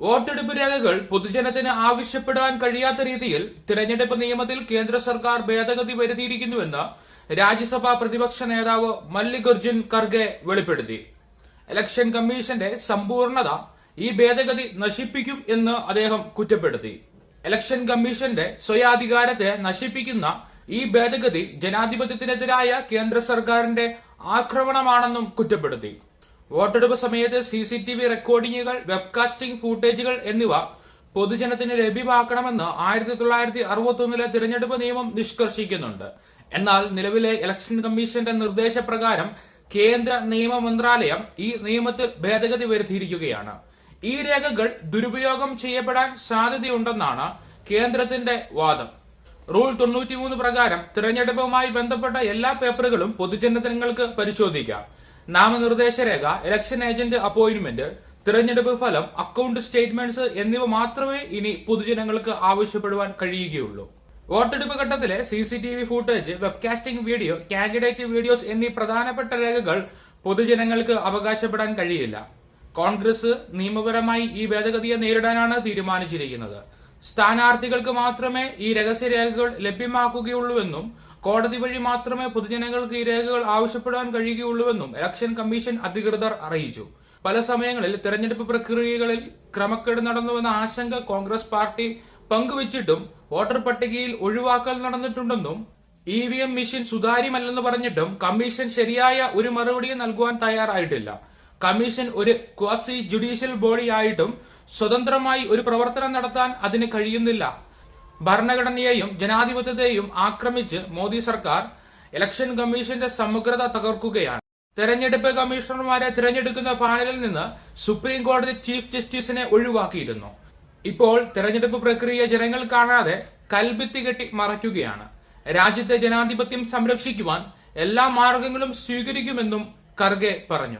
വോട്ടെടുപ്പ് രേഖകൾ പൊതുജനത്തിന് ആവശ്യപ്പെടാൻ കഴിയാത്ത രീതിയിൽ തിരഞ്ഞെടുപ്പ് നിയമത്തിൽ കേന്ദ്ര സർക്കാർ ഭേദഗതി വരുത്തിയിരിക്കുന്നുവെന്ന് രാജ്യസഭാ പ്രതിപക്ഷ നേതാവ് മല്ലികാർജുൻ ഖർഗെ വെളിപ്പെടുത്തി. ഇലക്ഷൻ കമ്മീഷന്റെ സമ്പൂർണത ഈ ഭേദഗതി നശിപ്പിക്കും എന്ന് അദ്ദേഹം കുറ്റപ്പെടുത്തി. ഇലക്ഷൻ കമ്മീഷന്റെ സ്വയാധികാരത്തെ നശിപ്പിക്കുന്ന ഈ ഭേദഗതി ജനാധിപത്യത്തിനെതിരായ കേന്ദ്ര സർക്കാരിന്റെ ആക്രമണമാണെന്നും കുറ്റപ്പെടുത്തി. വോട്ടെടുപ്പ് സമയത്ത് സിസിടിവി റെക്കോർഡിംഗുകൾ, വെബ്കാസ്റ്റിംഗ് ഫൂട്ടേജുകൾ എന്നിവ പൊതുജനത്തിന് ലഭ്യമാക്കണമെന്ന് 1961 തിരഞ്ഞെടുപ്പ് നിയമം നിഷ്കർഷിക്കുന്നുണ്ട്. എന്നാൽ നിലവിലെ ഇലക്ഷൻ കമ്മീഷന്റെ നിർദ്ദേശപ്രകാരം കേന്ദ്ര നിയമ മന്ത്രാലയം ഈ നിയമത്തിൽ ഭേദഗതി വരുത്തിയിരിക്കുകയാണ്. ഈ രേഖകൾ ദുരുപയോഗം ചെയ്യപ്പെടാൻ സാധ്യതയുണ്ടെന്നാണ് കേന്ദ്രത്തിന്റെ വാദം. റൂൾ 93 പ്രകാരം തിരഞ്ഞെടുപ്പുമായി ബന്ധപ്പെട്ട എല്ലാ പേപ്പറുകളും പൊതുജനങ്ങൾക്ക് പരിശോധിക്കാം. നാമനിർദ്ദേശ രേഖ, ഇലക്ഷൻ ഏജന്റ് അപ്പോയിന്റ്മെന്റ്, തിരഞ്ഞെടുപ്പ് ഫലം, അക്കൌണ്ട് സ്റ്റേറ്റ്മെന്റ്സ് എന്നിവ മാത്രമേ ഇനി പൊതുജനങ്ങൾക്ക് ആവശ്യപ്പെടുവാൻ കഴിയുകയുള്ളൂ. വോട്ടെടുപ്പ് ഘട്ടത്തിലെ CCTV footage, webcasting video, candidate videos എന്നീ പ്രധാനപ്പെട്ട രേഖകൾ പൊതുജനങ്ങൾക്ക് അവകാശപ്പെടാൻ കഴിയില്ല. കോൺഗ്രസ് നിയമപരമായി ഈ ഭേദഗതിയെ നേരിടാനാണ് തീരുമാനിച്ചിരിക്കുന്നത്. സ്ഥാനാർത്ഥികൾക്ക് മാത്രമേ ഈ രഹസ്യരേഖകൾ ലഭ്യമാക്കുകയുള്ളൂവെന്നും കോടതി വഴി മാത്രമേ പൊതുജനങ്ങൾക്ക് ഈ രേഖകൾ ആവശ്യപ്പെടാൻ കഴിയുകയുള്ളൂവെന്നും ഇലക്ഷൻ കമ്മീഷൻ അധികൃതർ അറിയിച്ചു. പല സമയങ്ങളിൽ തെരഞ്ഞെടുപ്പ് പ്രക്രിയകളിൽ ക്രമക്കേട് നടന്നുവെന്ന ആശങ്ക കോൺഗ്രസ് പാർട്ടി പങ്കുവച്ചിട്ടും വോട്ടർ പട്ടികയിൽ ഒഴിവാക്കൽ നടന്നിട്ടുണ്ടെന്നും ഇവിഎം മെഷീൻ സുതാര്യമല്ലെന്ന് പറഞ്ഞിട്ടും കമ്മീഷൻ ശരിയായ ഒരു മറുപടിയും നൽകുവാൻ തയ്യാറായിട്ടില്ല. കമ്മീഷൻ ഒരു ക്വാസി ജുഡീഷ്യൽ ബോഡിയായിട്ടും സ്വതന്ത്രമായി ഒരു പ്രവർത്തനം നടത്താൻ അതിന് കഴിയുന്നില്ല. ഭരണഘടനയെയും ജനാധിപത്യത്തെയും ആക്രമിച്ച് മോദി സർക്കാർ ഇലക്ഷൻ കമ്മീഷന്റെ സമഗ്രത തകർക്കുകയാണ്. തെരഞ്ഞെടുപ്പ് കമ്മീഷണർമാരെ തിരഞ്ഞെടുക്കുന്ന പാനലിൽ നിന്ന് സുപ്രീം കോടതി ചീഫ് ജസ്റ്റിസിനെ ഒഴിവാക്കിയിരുന്നു. ഇപ്പോൾ തെരഞ്ഞെടുപ്പ് പ്രക്രിയ ജനങ്ങൾ കാണാതെ കൽഭിത്തി കെട്ടി മറയ്ക്കുകയാണ്. രാജ്യത്തെ ജനാധിപത്യം സംരക്ഷിക്കുവാൻ എല്ലാ മാർഗങ്ങളും സ്വീകരിക്കുമെന്നും ഖർഗെ പറഞ്ഞു.